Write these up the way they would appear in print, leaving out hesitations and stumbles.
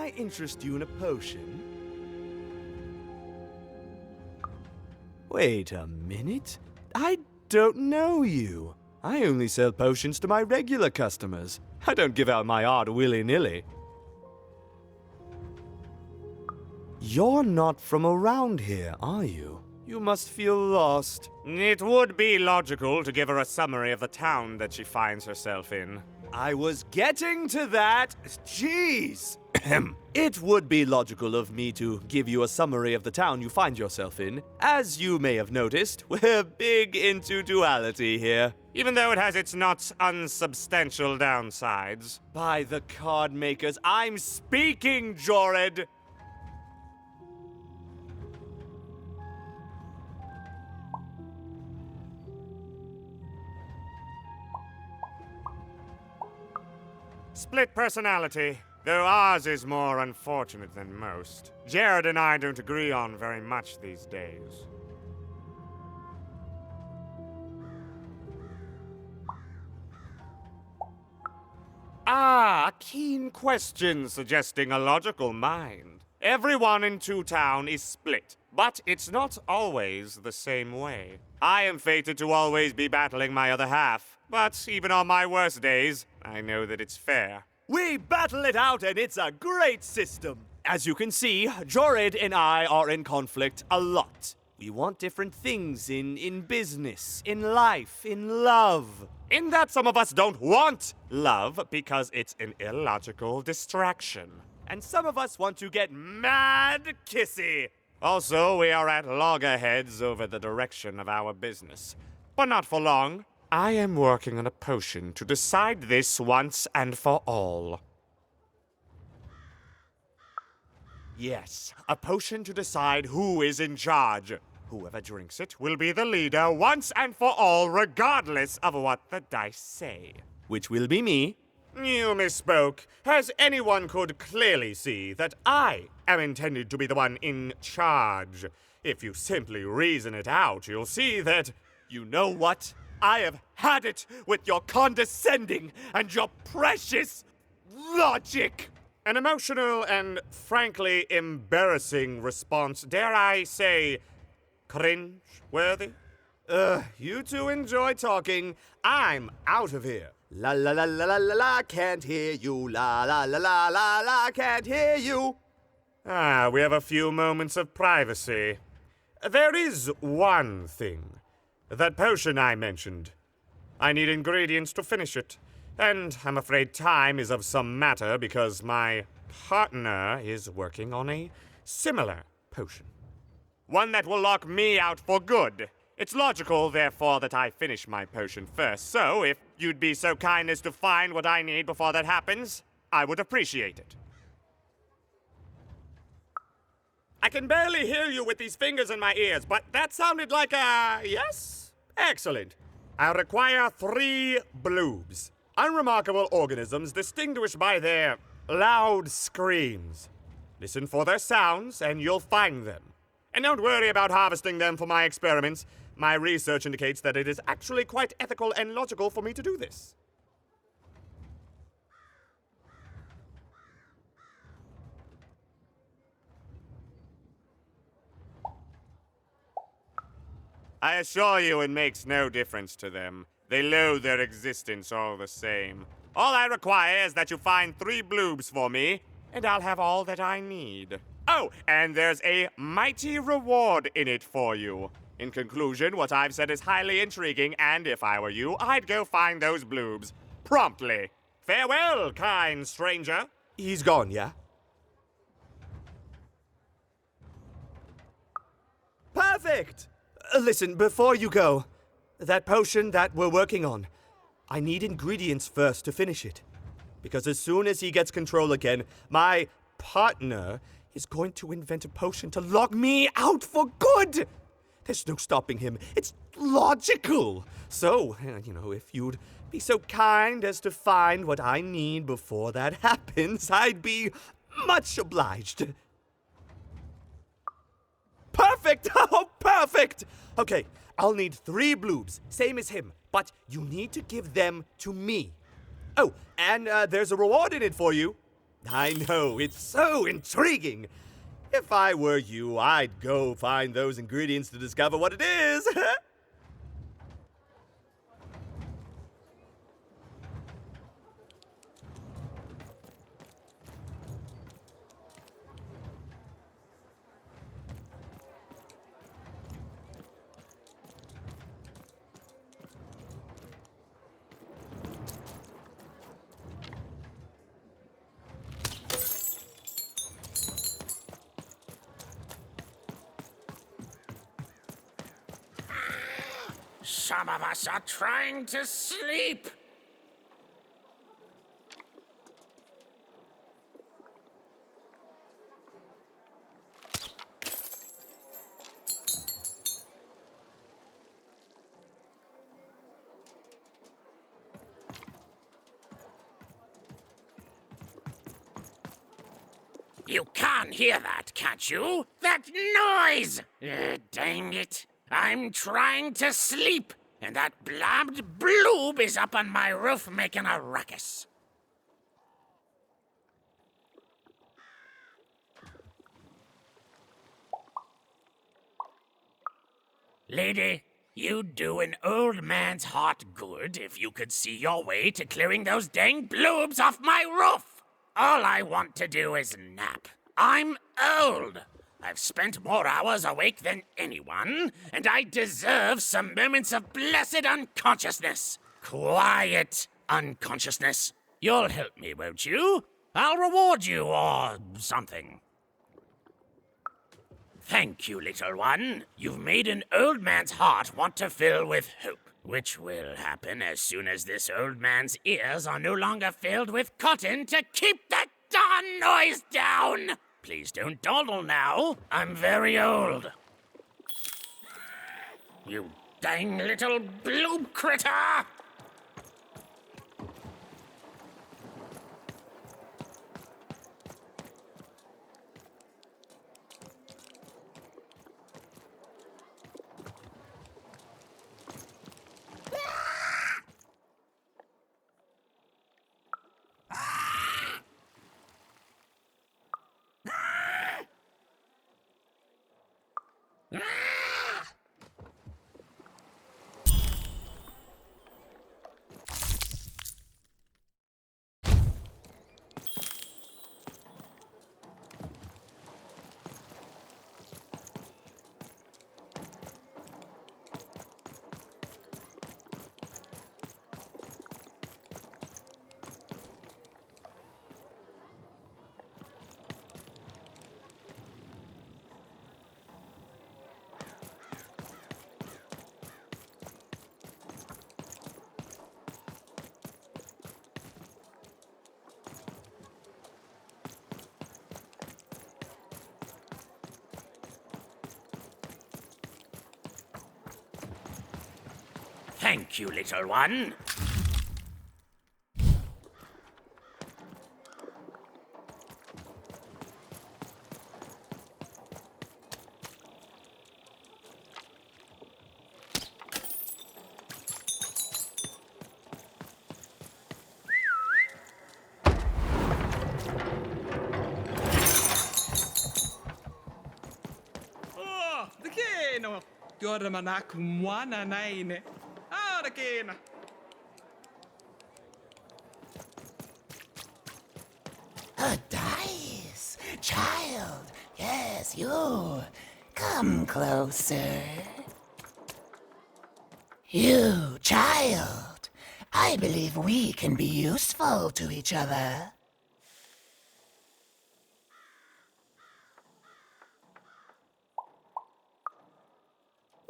I interest you in a potion? Wait a minute. I don't know you. I only sell potions to my regular customers. I don't give out my art willy-nilly. You're not from around here, are you? You must feel lost. It would be logical to give her a summary of the town that she finds herself in. I was getting to that. Jeez. It would be logical of me to give you a summary of the town you find yourself in. As you may have noticed, we're big into duality here. Even though it has its not unsubstantial downsides. By the card makers, I'm speaking, Jorid! Split personality, though ours is more unfortunate than most. Jared and I don't agree on very much these days. Ah, a keen question suggesting a logical mind. Everyone in Two Town is split, but it's not always the same way. I am fated to always be battling my other half, but even on my worst days, I know that it's fair. We battle it out and it's a great system. As you can see, Jorid and I are in conflict a lot. We want different things in business, in life, in love. In that some of us don't want love because it's an illogical distraction. And some of us want to get mad kissy. Also, we are at loggerheads over the direction of our business. But not for long. I am working on a potion to decide this once and for all. Yes, a potion to decide who is in charge. Whoever drinks it will be the leader once and for all, regardless of what the dice say. Which will be me. You misspoke, as anyone could clearly see that I am intended to be the one in charge. If you simply reason it out, you'll see that... You know what? I have had it with your condescending and your precious logic. An emotional and frankly embarrassing response, dare I say, cringe-worthy? You two enjoy talking. I'm out of here. La la la la la la la, can't hear you. La la la la la la, can't hear you. Ah, we have a few moments of privacy. There is one thing. That potion I mentioned. I need ingredients to finish it. And I'm afraid time is of some matter because my partner is working on a similar potion. One that will lock me out for good. It's logical, therefore, that I finish my potion first. So, if you'd be so kind as to find what I need before that happens, I would appreciate it. I can barely hear you with these fingers in my ears, but that sounded like a yes? Excellent. I require 3 bloobs. Unremarkable organisms distinguished by their loud screams. Listen for their sounds, and you'll find them. And don't worry about harvesting them for my experiments. My research indicates that it is actually quite ethical and logical for me to do this. I assure you it makes no difference to them. They loathe their existence all the same. All I require is that you find 3 bloobs for me, and I'll have all that I need. Oh, and there's a mighty reward in it for you. In conclusion, what I've said is highly intriguing, and if I were you, I'd go find those bloobs. Promptly. Farewell, kind stranger. He's gone, yeah? Perfect! Listen, before you go, that potion that we're working on, I need ingredients first to finish it. Because as soon as he gets control again, my partner is going to invent a potion to lock me out for good! There's no stopping him. It's logical. So, if you'd be so kind as to find what I need before that happens, I'd be much obliged. Perfect! Oh, perfect! Okay, I'll need 3 bloobs, same as him, but you need to give them to me. Oh, and there's a reward in it for you. I know, it's so intriguing. If I were you, I'd go find those ingredients to discover what it is. Some of us are trying to sleep. You can't hear that, can't you? That noise! Dang it. I'm trying to sleep, and that blabbed bloob is up on my roof making a ruckus. Lady, you'd do an old man's heart good if you could see your way to clearing those dang bloobs off my roof. All I want to do is nap. I'm old. I've spent more hours awake than anyone, and I deserve some moments of blessed unconsciousness. Quiet unconsciousness. You'll help me, won't you? I'll reward you or something. Thank you, little one. You've made an old man's heart want to fill with hope, which will happen as soon as this old man's ears are no longer filled with cotton to keep that darn noise down. Please don't dawdle now. I'm very old. You dang little bloob critter! Thank you, little one. Oh, the keno. Gora manak mwana naine. Ah, the keno. A dice! Child! Yes, you! Come closer. You, child! I believe we can be useful to each other.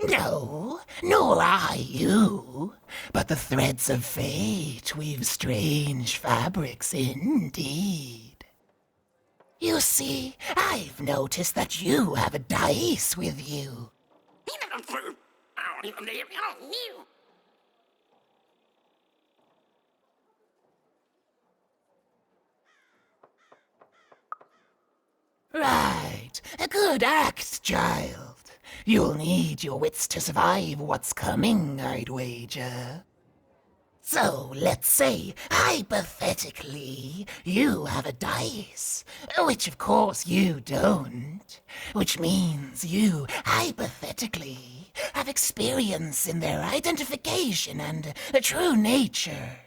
No, nor I you, but the threads of fate weave strange fabrics indeed. You see, I've noticed that you have a dice with you. Right, a good act, child. You'll need your wits to survive what's coming, I'd wager. So let's say, hypothetically, you have a dice, which of course you don't, which means you, hypothetically, have experience in their identification and true nature.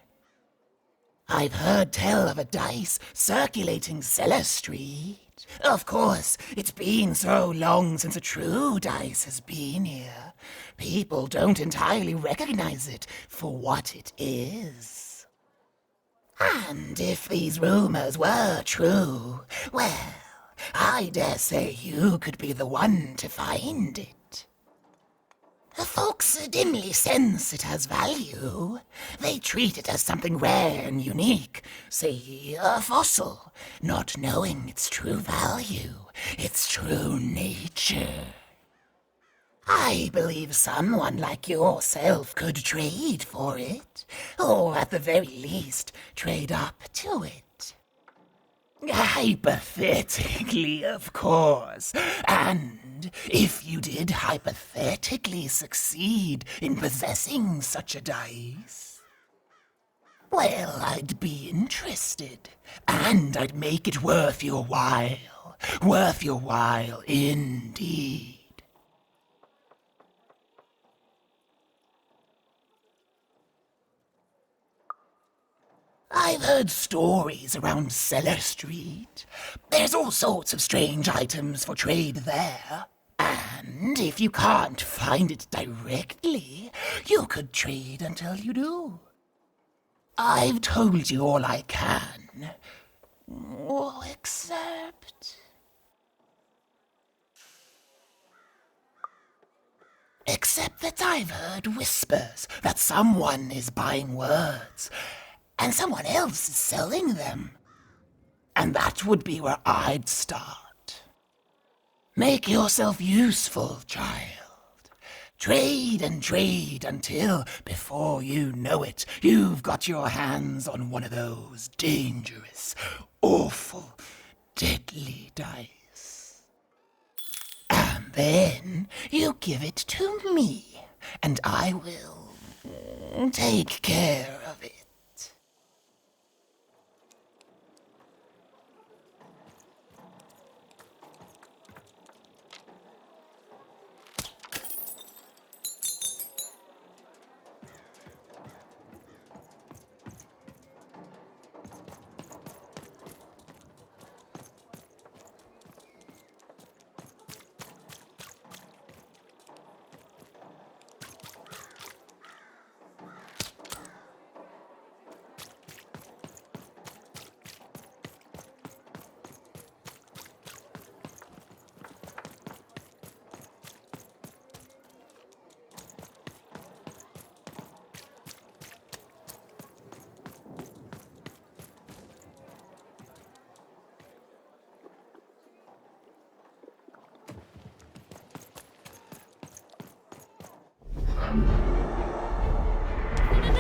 I've heard tell of a dice circulating Cellar Street. Of course, it's been so long since a true dice has been here. People don't entirely recognize it for what it is. And if these rumors were true, well, I dare say you could be the one to find it. Folks dimly sense it has value. They treat it as something rare and unique, say a fossil, not knowing its true value, its true nature. I believe someone like yourself could trade for it, or at the very least, trade up to it. Hypothetically, of course. And if you did hypothetically succeed in possessing such a dice, well, I'd be interested. And I'd make it worth your while. Worth your while indeed. I've heard stories around Cellar Street. There's all sorts of strange items for trade there. And if you can't find it directly, you could trade until you do. I've told you all I can. Oh, except that I've heard whispers that someone is buying words, and someone else is selling them. And that would be where I'd start. Make yourself useful, child. Trade and trade until, before you know it, you've got your hands on one of those dangerous, awful, deadly dice. And then you give it to me, and I will take care of it.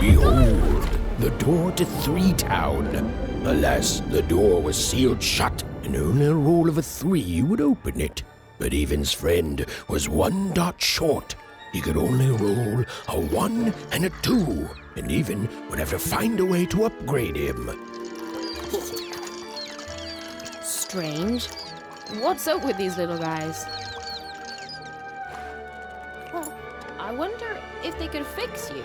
Behold, the door to Three Town. Alas, the door was sealed shut, and only a roll of a 3 would open it. But Evan's friend was 1 dot short. He could only roll a 1 and a 2, and Evan would have to find a way to upgrade him. Strange. What's up with these little guys? Well, I wonder if they could fix you.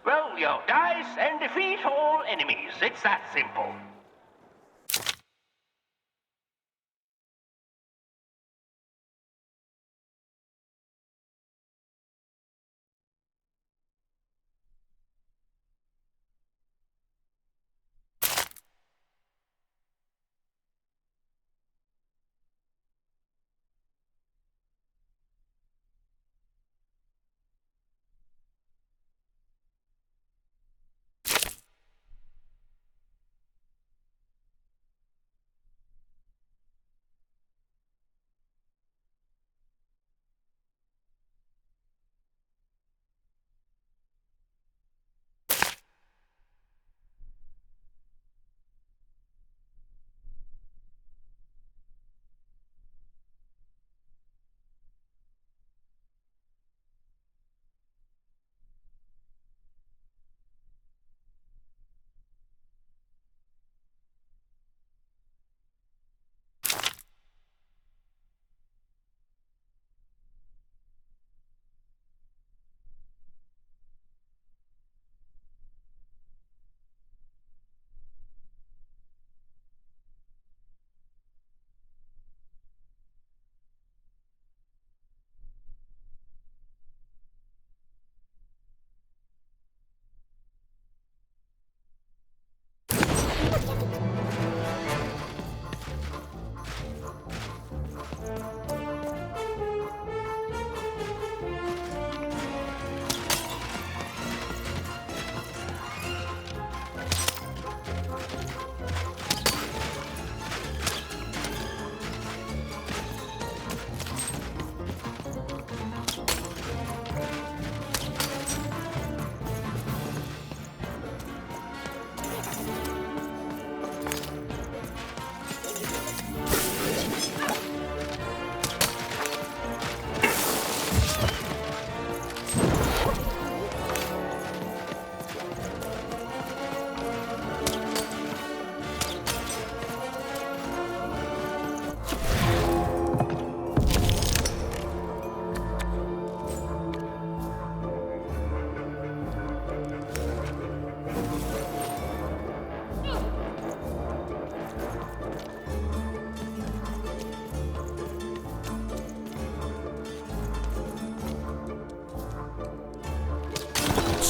Roll your dice and defeat all enemies. It's that simple.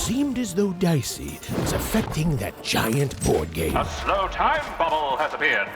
seemed as though Dicey was affecting that giant board game. A slow time bubble has appeared.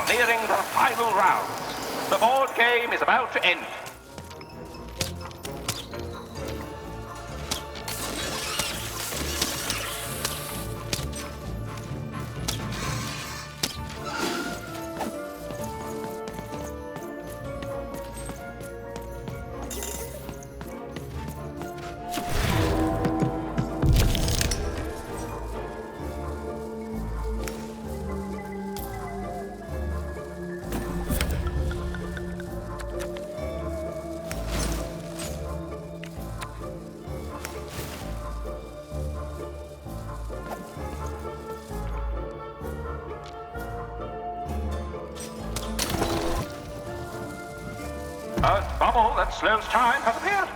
Nearing the final round. The board game is about to end. A bubble that slows time has appeared.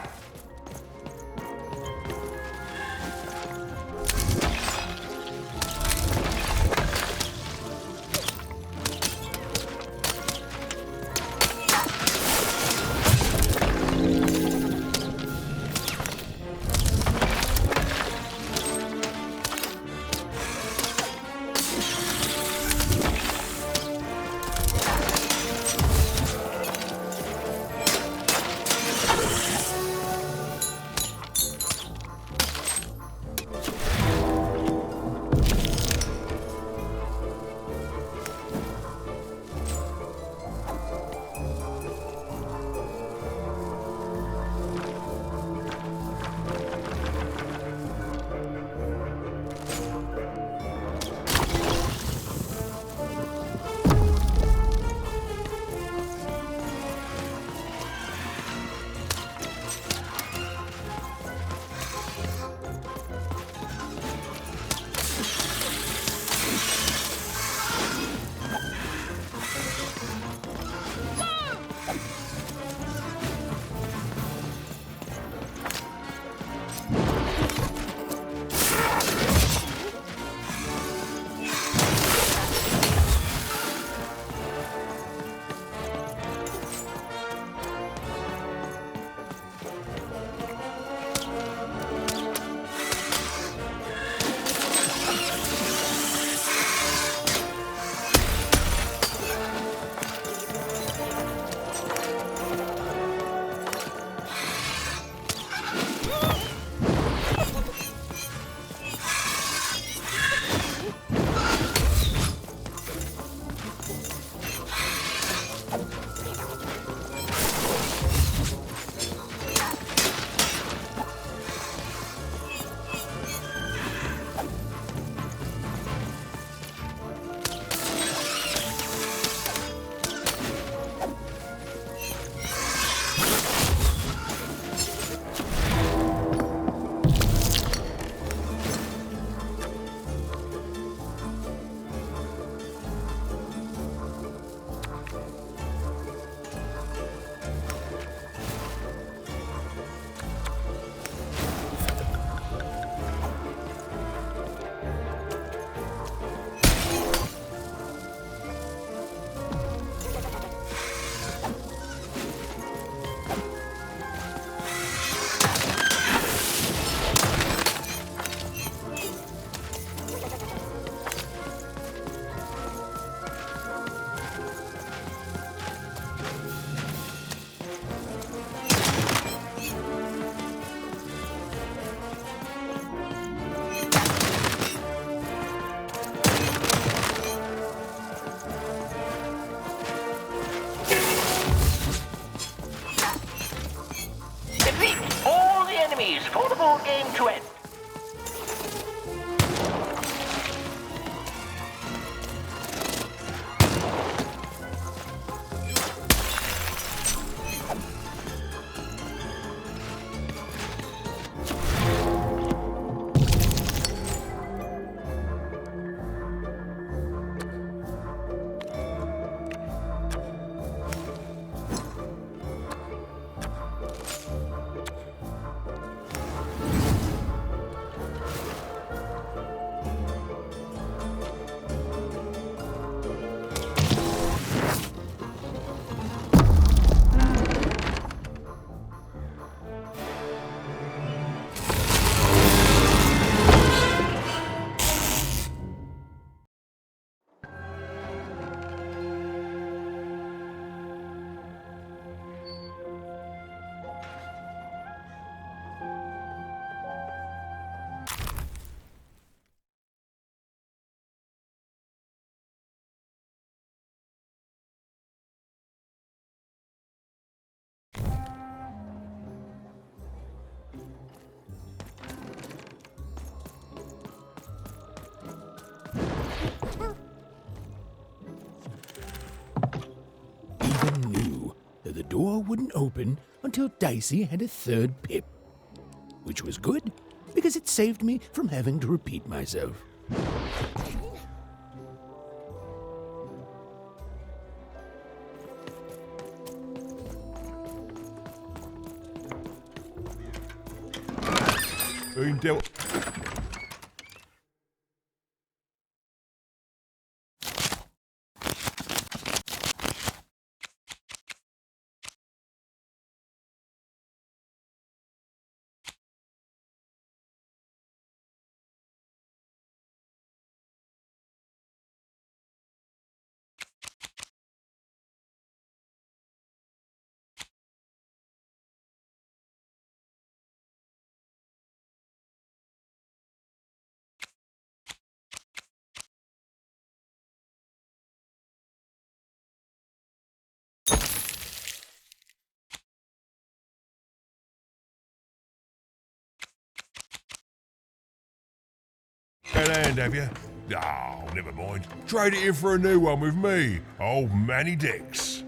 wouldn't open until Dicey had a third pip. Which was good, because it saved me from having to repeat myself. Been dealt. That hand, have you? Oh, never mind. Trade it in for a new one with me, old Manny Dix.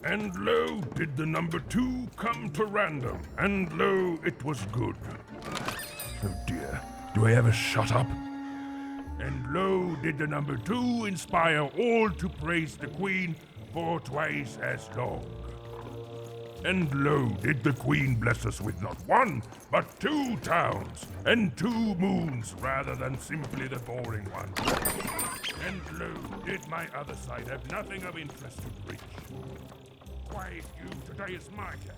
And lo, did the number 2 come to random, and lo, it was good. Oh dear, do I ever shut up? And lo, did the number 2 inspire all to praise the Queen for twice as long. And lo, did the Queen bless us with not 1, but 2 towns, and 2 moons, rather than simply the boring one. And lo, did my other side have nothing of interest to preach. Quiet you, today is my day.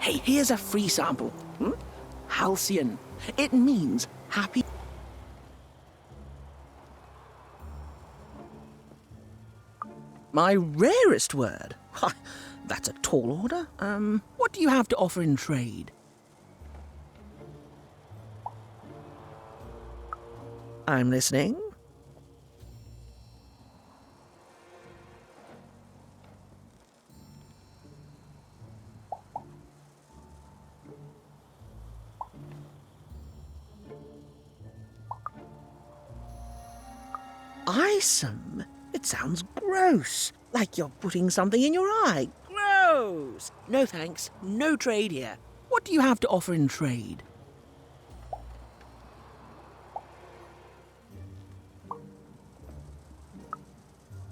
Hey, here's a free sample. Halcyon. It means happy. My rarest word? That's a tall order. What do you have to offer in trade? I'm listening. Eyesome? It sounds gross. Like you're putting something in your eye. Gross! No thanks. No trade here. What do you have to offer in trade?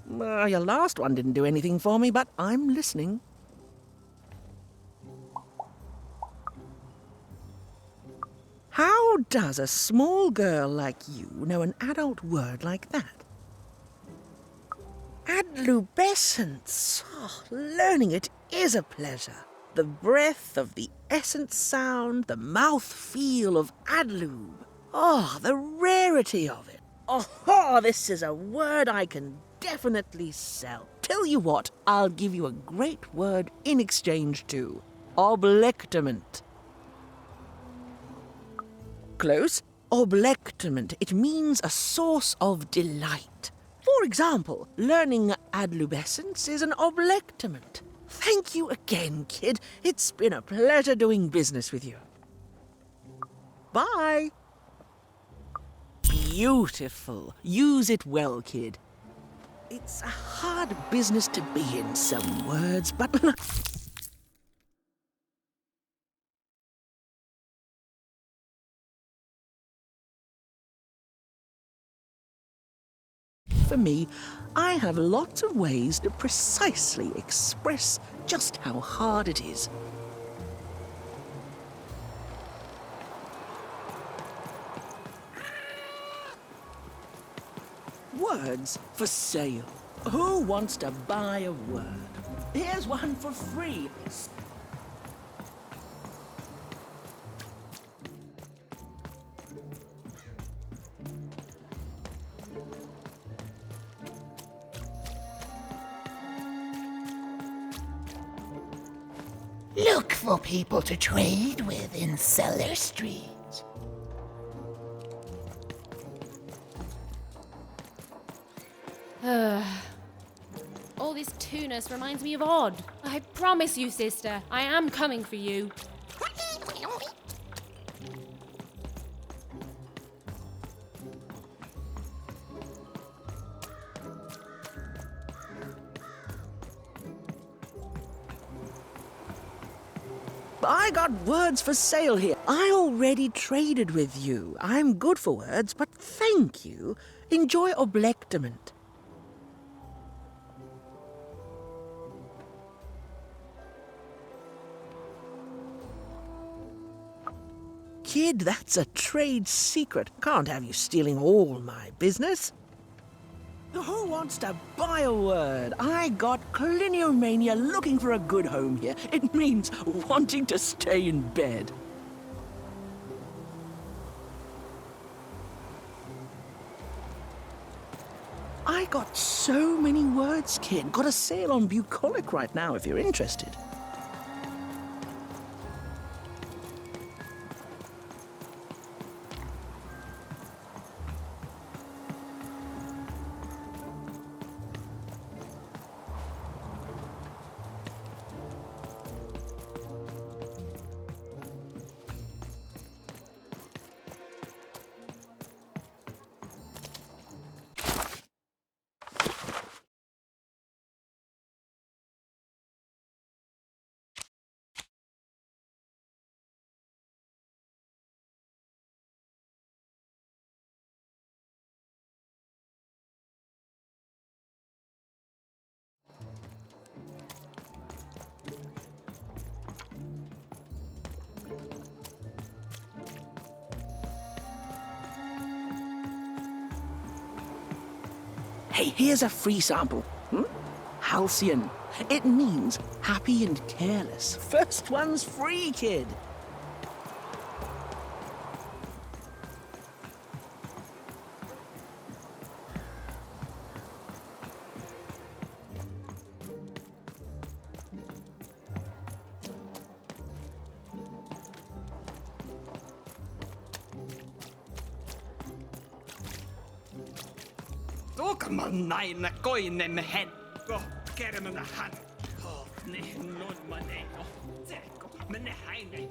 Your last one didn't do anything for me, but I'm listening. How does a small girl like you know an adult word like that? Adlubescence. Oh, learning it is a pleasure. The breath of the essence sound, the mouth feel of adlube. Oh, the rarity of it. Oh, this is a word I can definitely sell. Tell you what, I'll give you a great word in exchange too. Oblectament. Close. Oblectament. It means a source of delight. For example, learning adlubescence is an oblectament. Thank you again, kid. It's been a pleasure doing business with you. Bye. Beautiful. Use it well, kid. It's a hard business to be in, some words, but... For me, I have lots of ways to precisely express just how hard it is. Words for sale. Who wants to buy a word? Here's one for free. Look for people to trade with in Cellar Street. All this tunus reminds me of Odd. I promise you, sister, I am coming for you. I got words for sale here. I already traded with you. I'm good for words, but thank you. Enjoy oblectament. Kid, that's a trade secret. Can't have you stealing all my business. Who wants to buy a word? I got cliniomania looking for a good home here. It means wanting to stay in bed. got so many words, kid. Got a sale on bucolic right now if you're interested. Hey, here's a free sample. Halcyon. It means happy and careless. First one's free, kid. Näin koinen henko, kermänä hän. Ne non maneeko, teko, mene häine.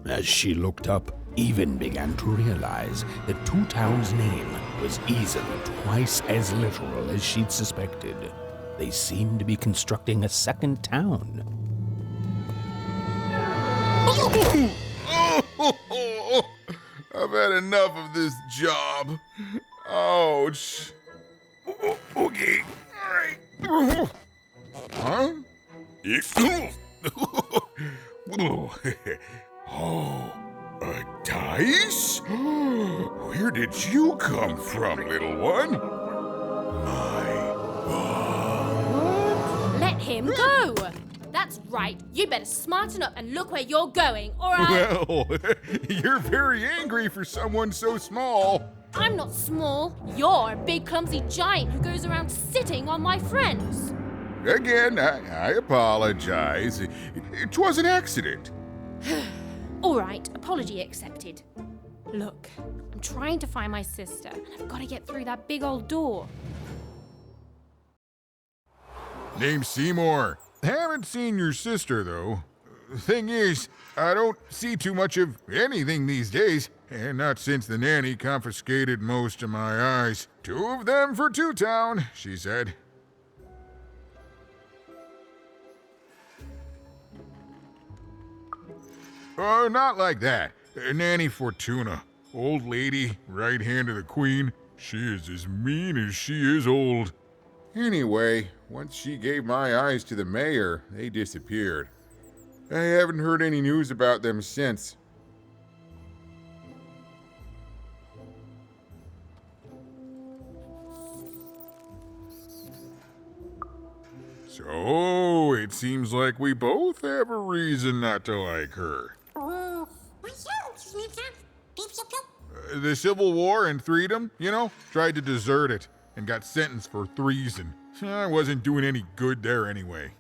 As she looked up, Even began to realize that Two Town's name was easily twice as literal as she'd suspected. They seemed to be constructing a second town. I've had enough of this job. Ouch. Okay. All right. Huh? Oh, a dice? Where did you come from, little one? Let him go! That's right. You better smarten up and look where you're going, or I... Well, you're very angry for someone so small. I'm not small. You're a big, clumsy giant who goes around sitting on my friends. Again, I apologize. It was an accident. All right, apology accepted. Look, I'm trying to find my sister, and I've got to get through that big old door. Name's Seymour. Haven't seen your sister, though. Thing is, I don't see too much of anything these days, and not since the nanny confiscated most of my eyes. 2 of them for Two Town, she said. Oh, not like that. Nanny Fortuna. Old lady, right hand of the queen. She is as mean as she is old. Anyway, once she gave my eyes to the mayor, they disappeared. I haven't heard any news about them since. So, it seems like we both have a reason not to like her. The Civil War and Freedom, you know, tried to desert it and got sentenced for treason. I wasn't doing any good there anyway.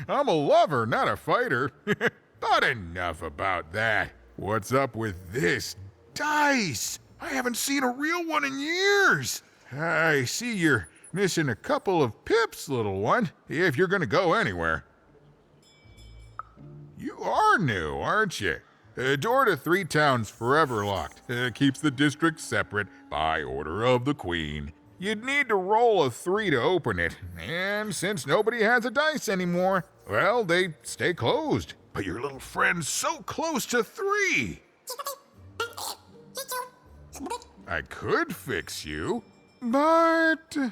I'm a lover, not a fighter. But enough about that. What's up with this dice? I haven't seen a real one in years. I see you're missing a couple of pips, little one, if you're gonna go anywhere. You are new, aren't you? Door to Three Towns forever locked. Keeps the district separate by order of the Queen. You'd need to roll a 3 to open it, and since nobody has a dice anymore, well, they stay closed. But your little friend's so close to 3. I could fix you, but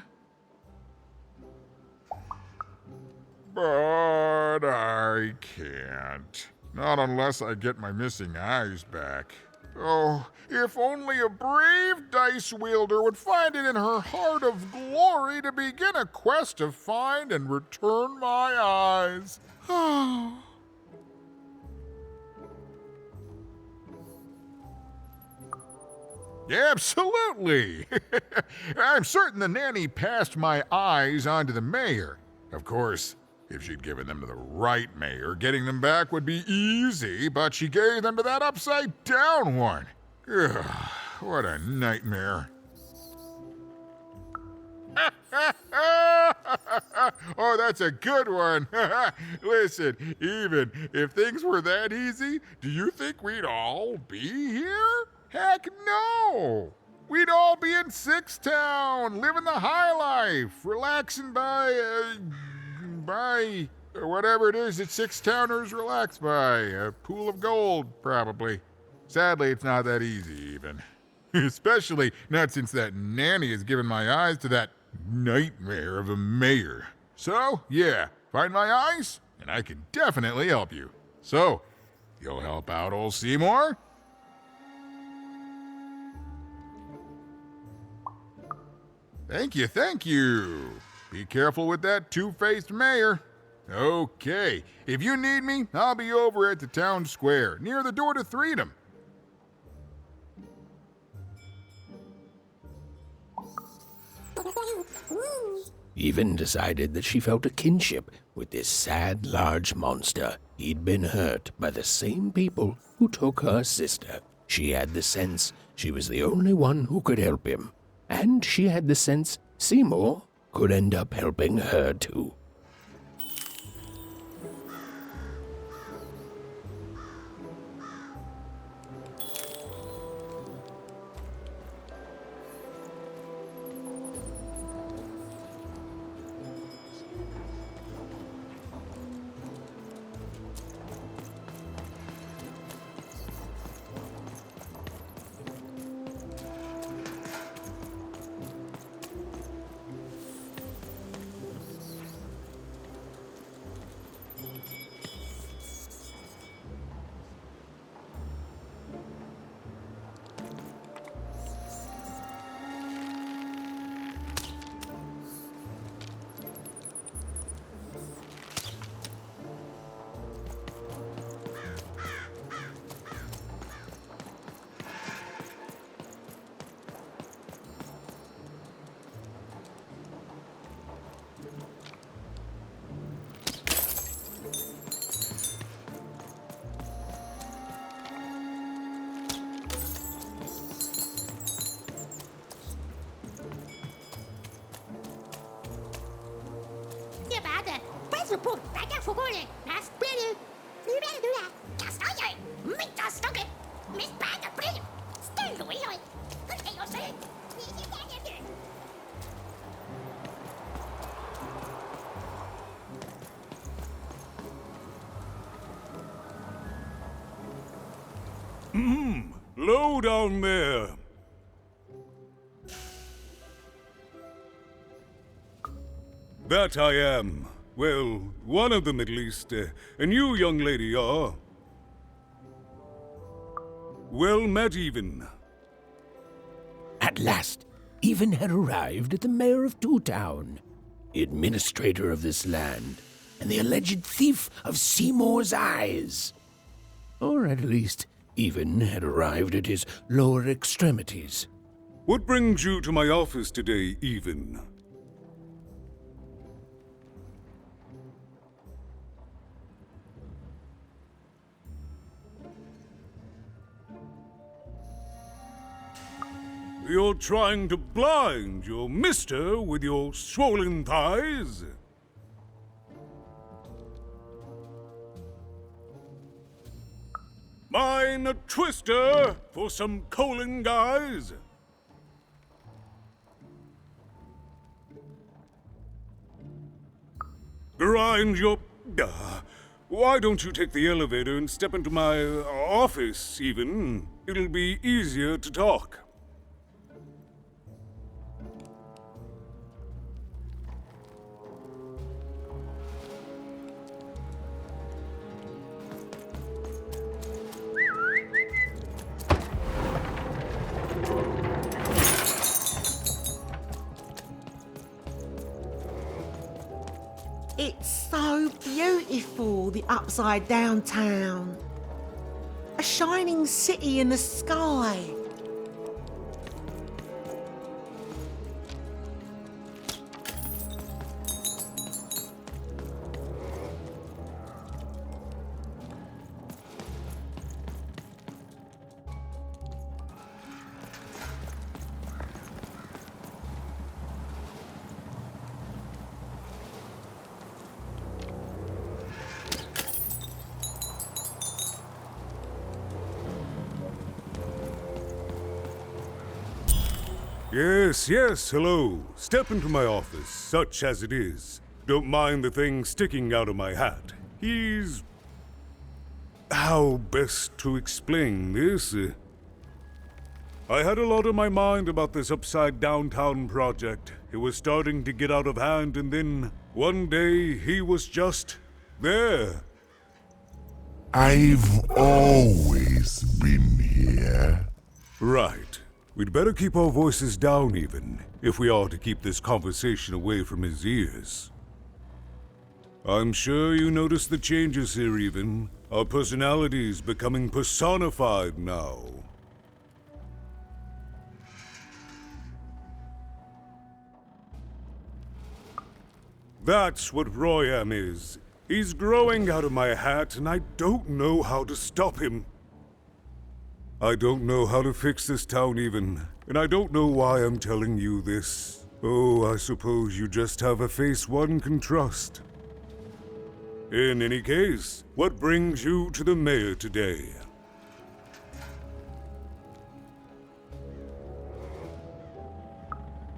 I can't. Not unless I get my missing eyes back. Oh, if only a brave dice wielder would find it in her heart of glory to begin a quest to find and return my eyes. Absolutely. I'm certain the nanny passed my eyes on to the mayor. Of course, if she'd given them to the right mayor, getting them back would be easy, but she gave them to that upside-down one. Ugh, what a nightmare. Oh, that's a good one. Listen, even if things were that easy, do you think we'd all be here? Heck no! We'd all be in Sixtown, living the high life, relaxing by whatever it is that Sixtowners relax by. A pool of gold, probably. Sadly, it's not that easy, even. Especially not since that nanny has given my eyes to that nightmare of a mayor. So, yeah, find my eyes, and I can definitely help you. So, you'll help out old Seymour? Thank you, thank you. Be careful with that two-faced mayor. Okay, if you need me, I'll be over at the town square, near the door to Freedom. Even decided that she felt a kinship with this sad, large monster. He'd been hurt by the same people who took her sister. She had the sense she was the only one who could help him. And she had the sense Seymour could end up helping her too. Low down there. That I am. Well, one of them at least. And you, young lady, are? Well met, Even. At last, Even had arrived at the mayor of Two Town, the administrator of this land, and the alleged thief of Seymour's eyes. Or at least, Even had arrived at his lower extremities. What brings you to my office today, Even? You're trying to blind your mister with your swollen thighs? Mine a twister for some colon guys? Grind your... why don't you take the elevator and step into my office, Even? It'll be easier to talk. It's so beautiful, the upside down town. A shining city in the sky. Yes, hello. Step into my office, such as it is. Don't mind the thing sticking out of my hat. He's... How best to explain this? I had a lot on my mind about this upside downtown project. It was starting to get out of hand, and then one day he was just there. I've always been here. Right. We'd better keep our voices down even, if we are to keep this conversation away from his ears. I'm sure you noticed the changes here even. Our personalities becoming personified now. That's what Royam is. He's growing out of my hat, and I don't know how to stop him. I don't know how to fix this town even, and I don't know why I'm telling you this. Oh, I suppose you just have a face one can trust. In any case, what brings you to the mayor today?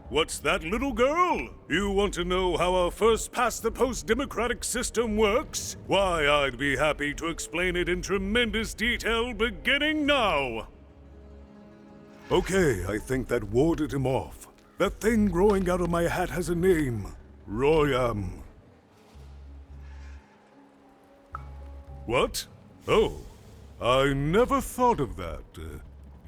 What's that, little girl? You want to know how our first-past-the-post democratic system works? Why, I'd be happy to explain it in tremendous detail beginning now. Okay, I think that warded him off. That thing growing out of my hat has a name. Royam. What? Oh, I never thought of that.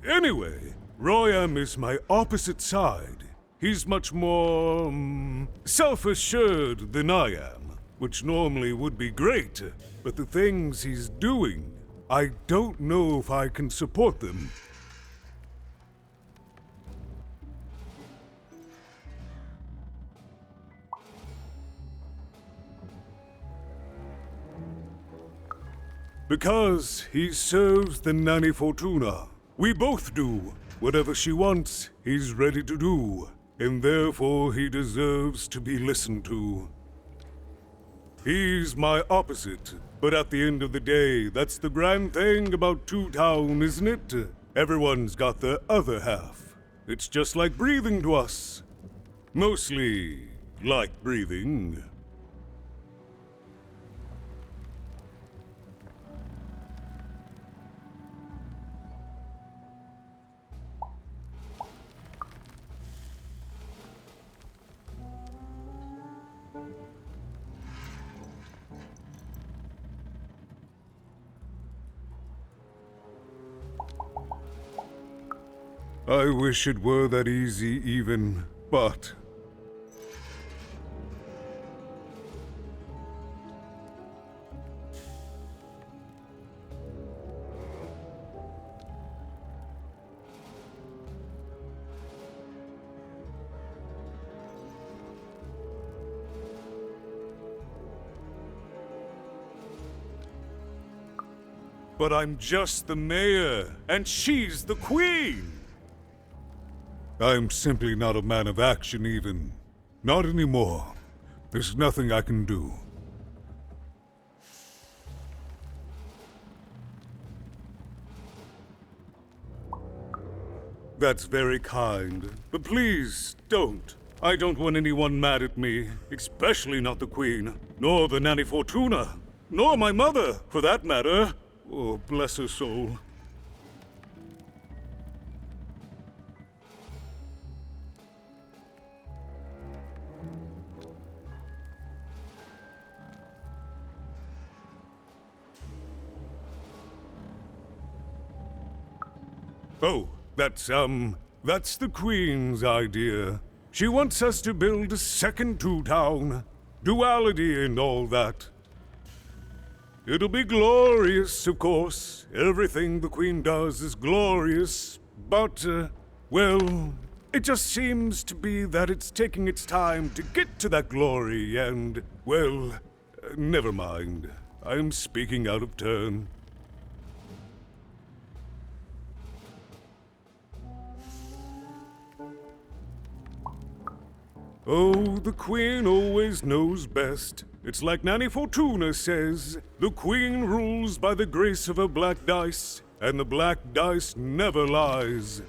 Anyway, Royam is my opposite side. He's much more, self-assured than I am, which normally would be great, but the things he's doing, I don't know if I can support them. Because he serves the Nanny Fortuna. We both do. Whatever she wants, he's ready to do. And therefore he deserves to be listened to. He's my opposite, but at the end of the day, that's the grand thing about Two Town, isn't it? Everyone's got their other half. It's just like breathing to us. Mostly like breathing. I wish it were that easy even, but... But I'm just the mayor, and she's the queen! I'm simply not a man of action even. Not anymore. There's nothing I can do. That's very kind, but please don't. I don't want anyone mad at me, especially not the Queen, nor the Nanny Fortuna, nor my mother, for that matter. Oh, bless her soul. Oh, that's the Queen's idea. She wants us to build a second Two Town. duality and all that. It'll be glorious, of course. Everything the Queen does is glorious, but, well, it just seems to be that it's taking its time to get to that glory, and, well, never mind. I'm speaking out of turn. Oh, the Queen always knows best. It's like Nanny Fortuna says, the Queen rules by the grace of her black dice, and the black dice never lies.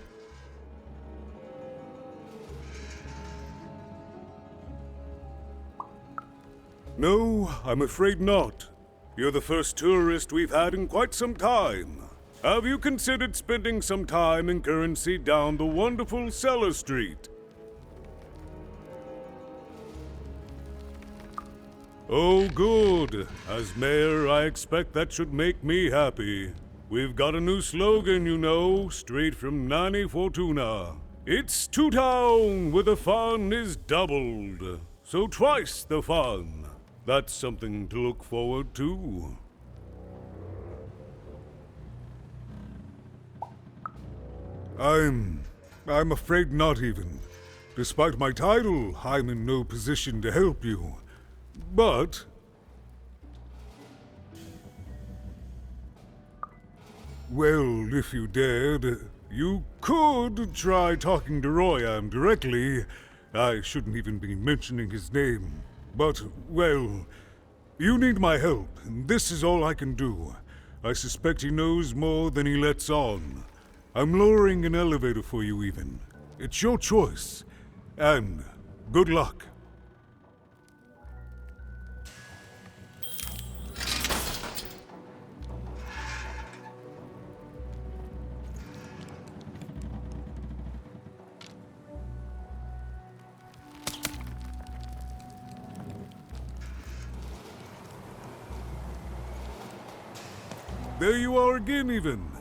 No, I'm afraid not. You're the first tourist we've had in quite some time. Have you considered spending some time in currency down the wonderful Cellar Street? Oh, good. As mayor, I expect that should make me happy. We've got a new slogan, you know, straight from Nanny Fortuna. It's Two Town, where the fun is doubled. So twice the fun. That's something to look forward to. I'm afraid not even. Despite my title, I'm in no position to help you. But... well, if you dared, you could try talking to Royan directly. I shouldn't even be mentioning his name. But, well, you need my help, and this is all I can do. I suspect he knows more than he lets on. I'm lowering an elevator for you even. It's your choice. And good luck. There you are again, even.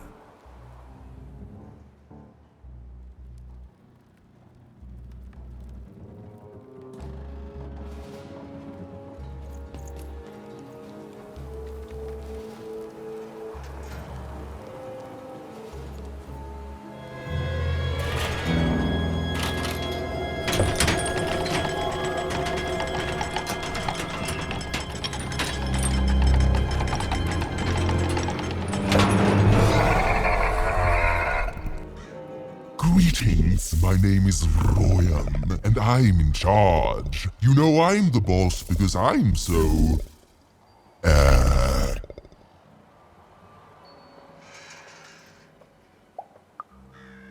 Greetings, my name is Royan, and I'm in charge. You know I'm the boss because I'm so...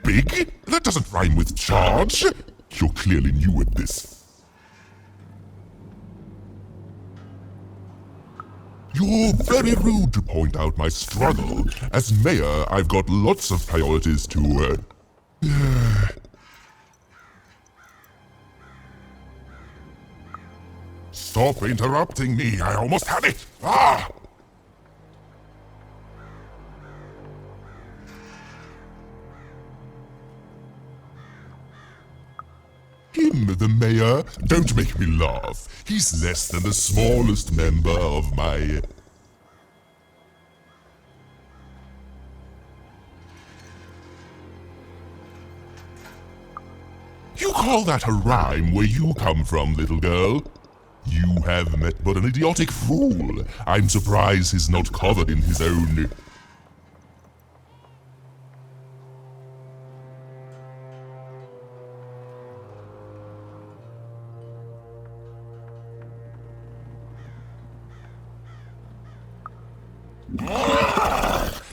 big? That doesn't rhyme with charge. You're clearly new at this. You're very rude to point out my struggle. As mayor, I've got lots of priorities to, Stop interrupting me, I almost had it! Ah! Him, the mayor? Don't make me laugh. He's less than the smallest member of my... You call that a rhyme where you come from, little girl? You have met but an idiotic fool. I'm surprised he's not covered in his own...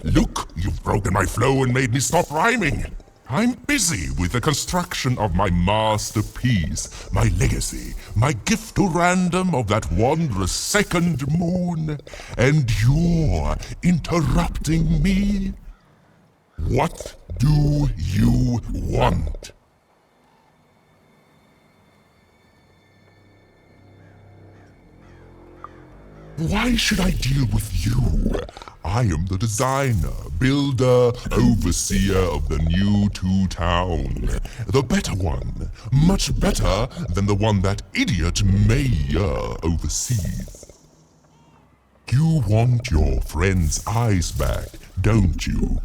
Look, you've broken my flow and made me stop rhyming. I'm busy with the construction of my masterpiece, my legacy, my gift to random of that wondrous second moon, and you're interrupting me? What do you want? Why should I deal with you? I am the designer, builder, overseer of the new town. The better one. Much better than the one that idiot mayor oversees. You want your friend's eyes back, don't you?